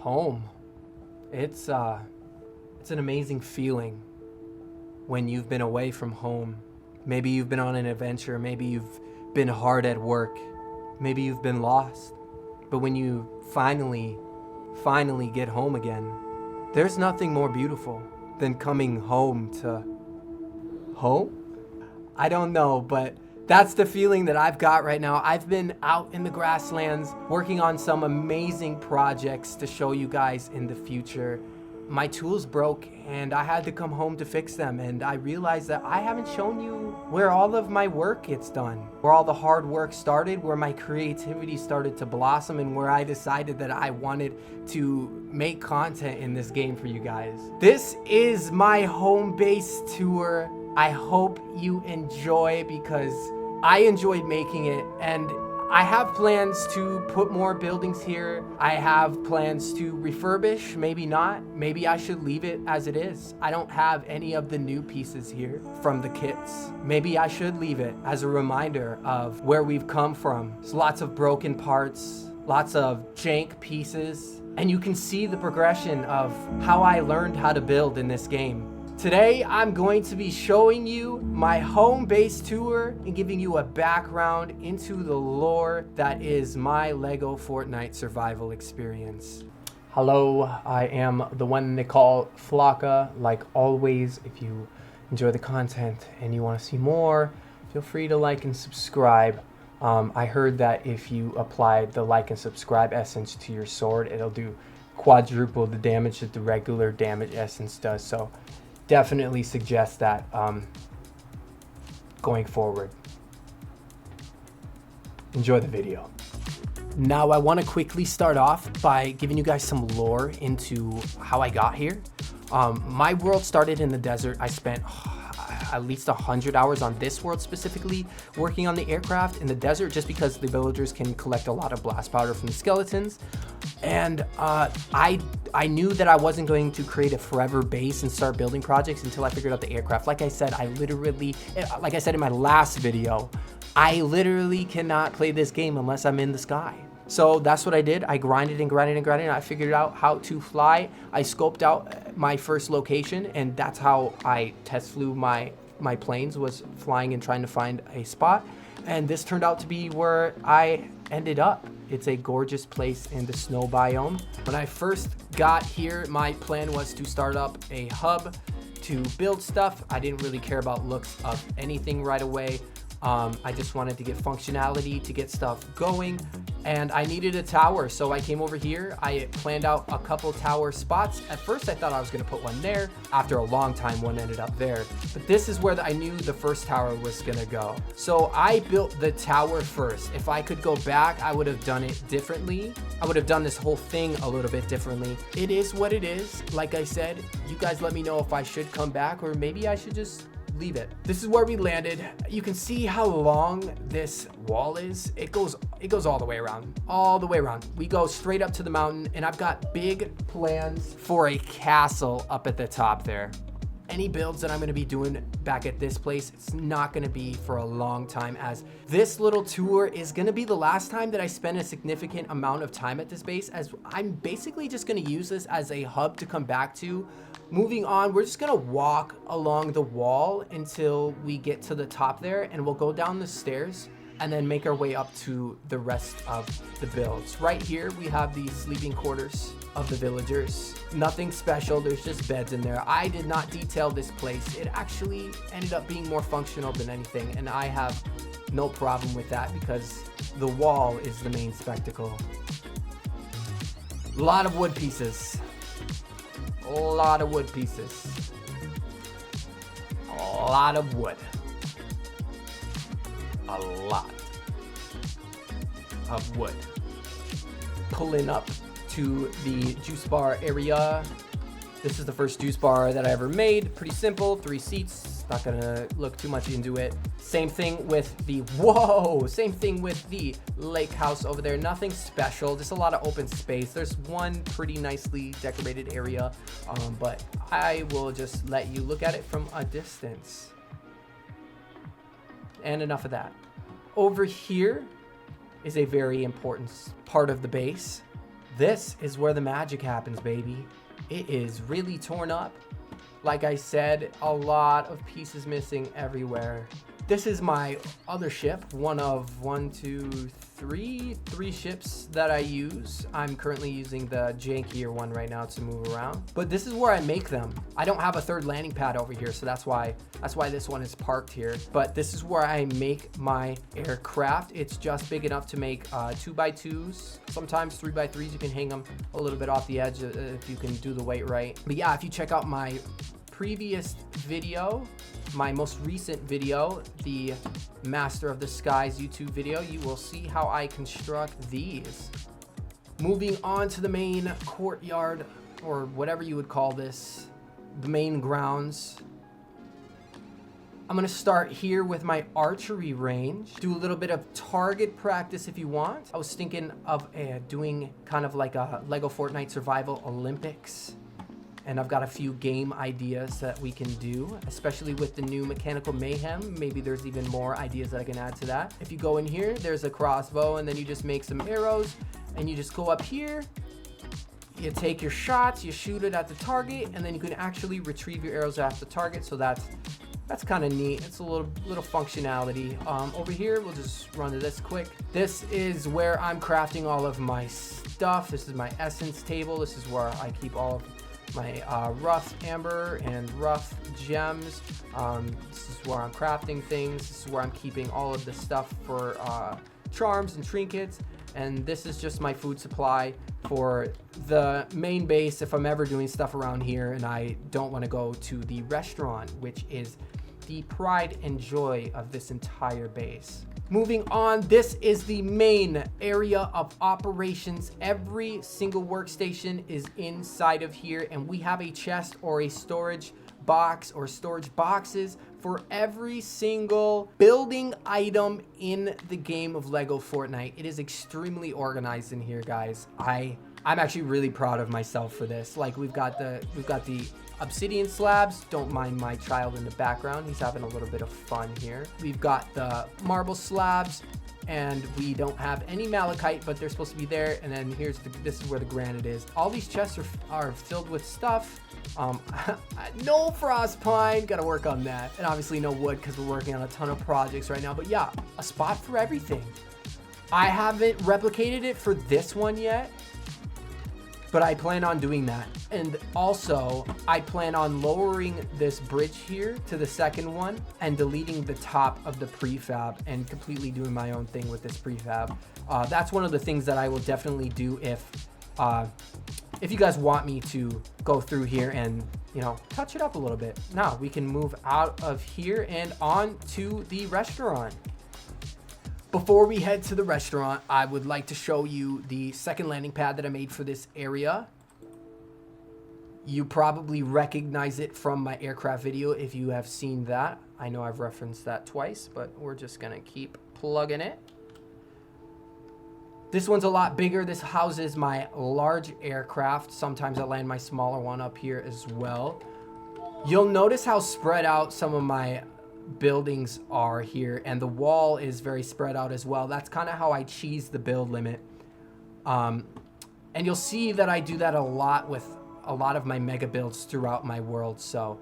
Home. It's an amazing feeling when you've been away from home. Maybe you've been on an adventure, maybe you've been hard at work, maybe you've been lost. But when you finally get home again, there's nothing more beautiful than coming home to home? I don't know, but that's the feeling that I've got right now. I've been out in the grasslands working on some amazing projects to show you guys in the future. My tools broke and I had to come home to fix them, and I realized that I haven't shown you where all of my work gets done, where all the hard work started, where my creativity started to blossom, and where I decided that I wanted to make content in this game for you guys. This is my home base tour. I hope you enjoy, because I enjoyed making it, and I have plans to put more buildings here. I have plans to refurbish, maybe not. Maybe I should leave it as it is. I don't have any of the new pieces here from the kits. Maybe I should leave it as a reminder of where we've come from. There's lots of broken parts, lots of jank pieces, and you can see the progression of how I learned how to build in this game. Today, I'm going to be showing you my home base tour and giving you a background into the lore that is my Lego Fortnite survival experience. Hello, I am the one they call Flocka. Like always, if you enjoy the content and you want to see more, feel free to like and subscribe. I heard that if you apply the like and subscribe essence to your sword, it'll do quadruple the damage that the regular damage essence does. So definitely suggest that going forward. Enjoy the video. Now I want to quickly start off by giving you guys some lore into how I got here. My world started in the desert. I spent at least 100 hours on this world specifically working on the aircraft in the desert, just because the villagers can collect a lot of blast powder from the skeletons. And I knew that I wasn't going to create a forever base and start building projects until I figured out the aircraft. Like I said, like I said in my last video, I literally cannot play this game unless I'm in the sky. So that's what I did. I grinded and grinded and grinded, and I figured out how to fly. I scoped out my first location, and that's how I test flew my planes, was flying and trying to find a spot. And this turned out to be where I ended up. It's a gorgeous place in the snow biome. When I first got here, my plan was to start up a hub to build stuff. I didn't really care about looks of anything right away. I just wanted to get functionality to get stuff going, and I needed a tower, so I came over here. I planned out a couple tower spots. At first I thought I was going to put one there. After a long time, one ended up there, but this is where I knew the first tower was going to go. So I built the tower first. If I could go back, I would have done it differently. I would have done this whole thing a little bit differently. It is what it is. Like I said, you guys let me know if I should come back, or maybe I should just leave it. This is where we landed. You can see how long this wall is. It goes all the way around. We go straight up to the mountain, and I've got big plans for a castle up at the top there. Any builds that I'm going to be doing back at this place, it's not going to be for a long time, as this little tour is going to be the last time that I spend a significant amount of time at this base, as I'm basically just going to use this as a hub to come back to. Moving on, we're just going to walk along the wall until we get to the top there, and we'll go down the stairs and then make our way up to the rest of the builds. Right here, we have the sleeping quarters of the villagers. Nothing special, there's just beds in there. I did not detail this place. It actually ended up being more functional than anything, and I have no problem with that because the wall is the main spectacle. A lot of wood pieces. A lot of wood pieces. A lot of wood. A lot of wood. Pulling up to the juice bar area. This is the first juice bar that I ever made. Pretty simple, 3 seats. Not gonna look too much into it. Same thing with the, same thing with the lake house over there. Nothing special, just a lot of open space. There's one pretty nicely decorated area, but I will just let you look at it from a distance. And enough of that. Over here is a very important part of the base. This is where the magic happens, baby. It is really torn up. Like I said, a lot of pieces missing everywhere. This is my other ship, one of three ships that I use. I'm currently using the jankier one right now to move around. But this is where I make them. I don't have a third landing pad over here, so that's why this one is parked here. But this is where I make my aircraft. It's just big enough to make 2x2s, sometimes 3x3s. You can hang them a little bit off the edge if you can do the weight right. But yeah, if you check out my previous video, my most recent video, the Master of the Skies YouTube video, you will see how I construct these. Moving on to the main courtyard, or whatever you would call this, the main grounds. I'm gonna start here with my archery range. Do a little bit of target practice if you want. I was thinking of doing kind of like a Lego Fortnite Survival Olympics. And I've got a few game ideas that we can do, especially with the new Mechanical Mayhem. Maybe there's even more ideas that I can add to that. If you go in here, there's a crossbow, and then you just make some arrows, and you just go up here, you take your shots, you shoot it at the target, and then you can actually retrieve your arrows at the target. So that's kind of neat. It's a little functionality. Over here, we'll just run to this quick. This is where I'm crafting all of my stuff. This is my essence table. This is where I keep all of my rough amber and rough gems. This is where I'm crafting things. This is where I'm keeping all of the stuff for charms and trinkets. And this is just my food supply for the main base if I'm ever doing stuff around here and I don't want to go to the restaurant, which is the pride and joy of this entire base. Moving on, this is the main area of operations. Every single workstation is inside of here, and we have a chest or a storage box or storage boxes for every single building item in the game of Lego Fortnite. It is extremely organized in here, guys. I'm actually really proud of myself for this. Like, we've got the obsidian slabs. Don't mind my child in the background. He's having a little bit of fun here. We've got the marble slabs, and we don't have any malachite, but they're supposed to be there. And then this is where the granite is. All these chests are filled with stuff. No frost pine, gotta work on that. And obviously no wood, because we're working on a ton of projects right now. But yeah, a spot for everything. I haven't replicated it for this one yet, but I plan on doing that. And also, I plan on lowering this bridge here to the second one and deleting the top of the prefab and completely doing my own thing with this prefab. That's one of the things that I will definitely do if you guys want me to go through here and, you know, touch it up a little bit. Now, we can move out of here and on to the restaurant. Before we head to the restaurant, I would like to show you the second landing pad that I made for this area. You probably recognize it from my aircraft video if you have seen that. I know I've referenced that twice, but we're just gonna keep plugging it. This one's a lot bigger. This houses my large aircraft. Sometimes I land my smaller one up here as well. You'll notice how spread out some of my buildings are here, and the wall is very spread out as well. That's kind of how I cheese the build limit. And you'll see that I do that a lot with a lot of my mega builds throughout my world. So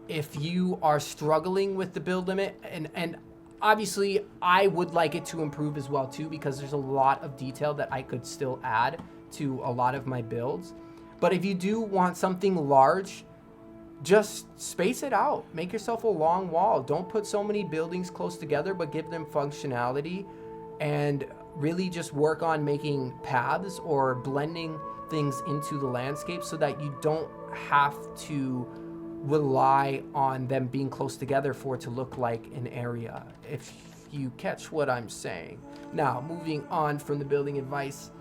if you are struggling with the build limit, and obviously I would like it to improve as well too, because there's a lot of detail that I could still add to a lot of my builds. But if you do want something large, just space it out. Make yourself a long wall. Don't put so many buildings close together, but give them functionality, and really just work on making paths or blending things into the landscape so that you don't have to rely on them being close together for it to look like an area, if you catch what I'm saying. Now, moving on from the building advice,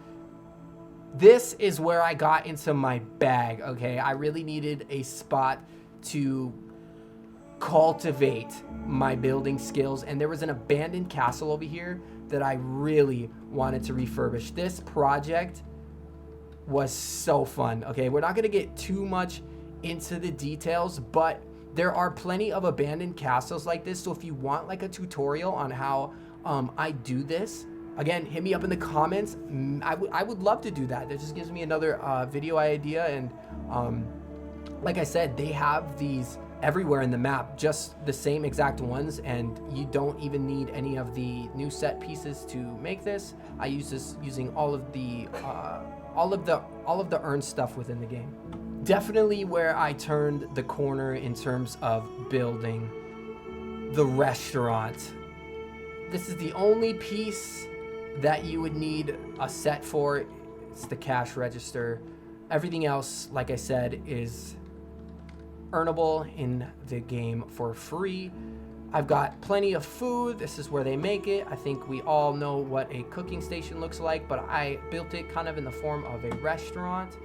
this is where I got into my bag, okay? I really needed a spot to cultivate my building skills, and there was an abandoned castle over here that I really wanted to refurbish. This project was so fun, okay? We're not gonna get too much into the details, but there are plenty of abandoned castles like this, so if you want like a tutorial on how I do this, Again, hit me up in the comments. I would love to do that. That just gives me another video idea. And like I said, they have these everywhere in the map, just the same exact ones, and you don't even need any of the new set pieces to make this. I use this using all of the earned stuff within the game. Definitely where I turned the corner in terms of building the restaurant. This is the only piece that you would need a set for. It's the cash register. Everything else, like I said, is earnable in the game for free. I've got plenty of food. This is where they make it. I think we all know what a cooking station looks like, but I built it kind of in the form of a restaurant.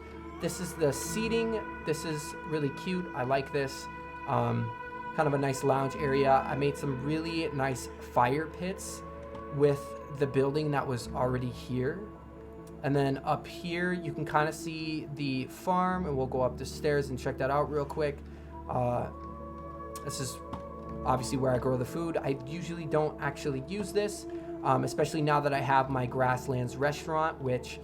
This is the seating. This is really cute. I like this. Kind of a nice lounge area. I made some really nice fire pits with the building that was already here. And then up here, you can kind of see the farm, and we'll go up the stairs and check that out real quick. This is obviously where I grow the food. I usually don't actually use this, especially now that I have my Grasslands restaurant, which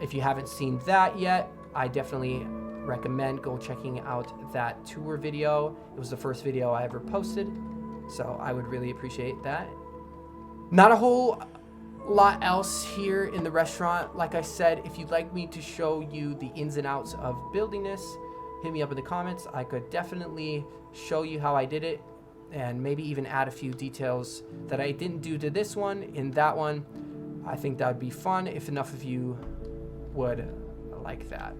if you haven't seen that yet, I definitely recommend go checking out that tour video. It was the first video I ever posted, so I would really appreciate that. Not a whole lot else here in the restaurant. Like I said, if you'd like me to show you the ins and outs of building this, hit me up in the comments. I could definitely show you how I did it, and maybe even add a few details that I didn't do to this one in that one. I think that would be fun if enough of you would like that.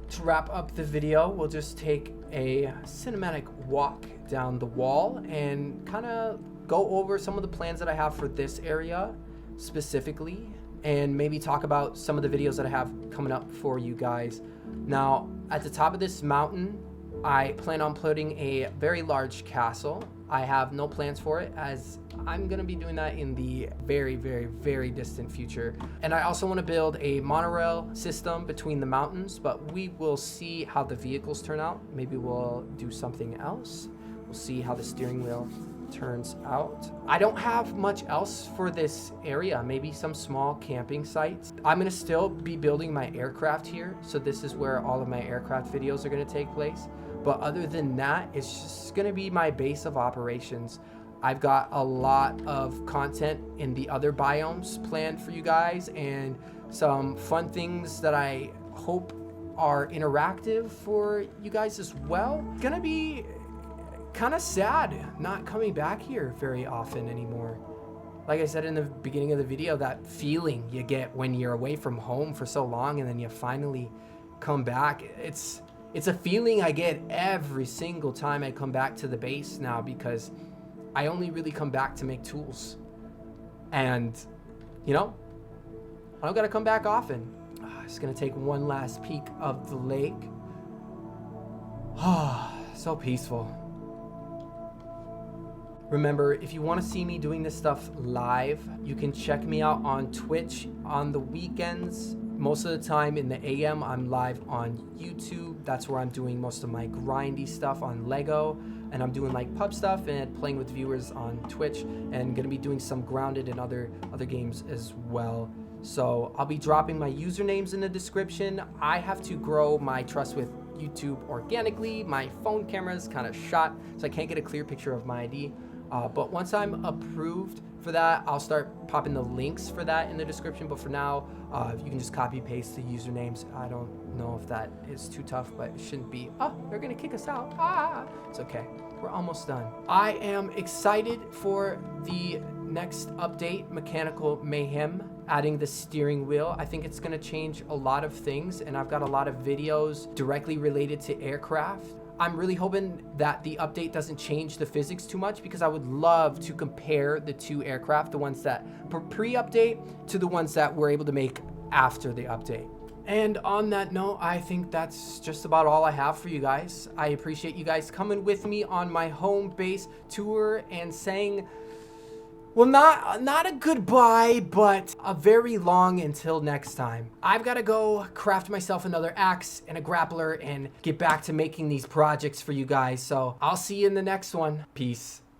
To wrap up the video, we'll just take a cinematic walk down the wall and kind of go over some of the plans that I have for this area specifically, and maybe talk about some of the videos that I have coming up for you guys. Now, at the top of this mountain, I plan on putting a very large castle. I have no plans for it, as I'm going to be doing that in the very, very, very distant future. And I also want to build a monorail system between the mountains, but we will see how the vehicles turn out. Maybe we'll do something else. We'll see how the steering wheel turns out. I don't have much else for this area. Maybe some small camping sites. I'm going to still be building my aircraft here, so this is where all of my aircraft videos are going to take place. But other than that, it's just going to be my base of operations. I've got a lot of content in the other biomes planned for you guys, and some fun things that I hope are interactive for you guys as well. It's gonna be kind of sad not coming back here very often anymore. Like I said in the beginning of the video, that feeling you get when you're away from home for so long and then you finally come back, it's a feeling I get every single time I come back to the base now, because I only really come back to make tools. And, you know, I don't gotta come back often. Just gonna take one last peek of the lake. So peaceful. Remember, if you want to see me doing this stuff live, you can check me out on Twitch on the weekends. Most of the time in the AM, I'm live on YouTube. That's where I'm doing most of my grindy stuff on Lego. And I'm doing like pub stuff and playing with viewers on Twitch, and gonna be doing some Grounded and other games as well. So I'll be dropping my usernames in the description. I have to grow my trust with YouTube organically. My phone camera is kind of shot, so I can't get a clear picture of my ID. But once I'm approved for that, I'll start popping the links for that in the description. But for now, you can just copy paste the usernames. I don't know if that is too tough, but it shouldn't be. Oh, they're gonna kick us out. It's okay. We're almost done. I am excited for the next update, Mechanical Mayhem, adding the steering wheel. I think it's gonna change a lot of things, and I've got a lot of videos directly related to aircraft. I'm really hoping that the update doesn't change the physics too much, because I would love to compare the two aircraft, the ones that pre-update to the ones that we're able to make after the update. And on that note, I think that's just about all I have for you guys. I appreciate you guys coming with me on my home base tour and saying, well, not a goodbye, but a very long until next time. I've got to go craft myself another axe and a grappler and get back to making these projects for you guys. So I'll see you in the next one. Peace.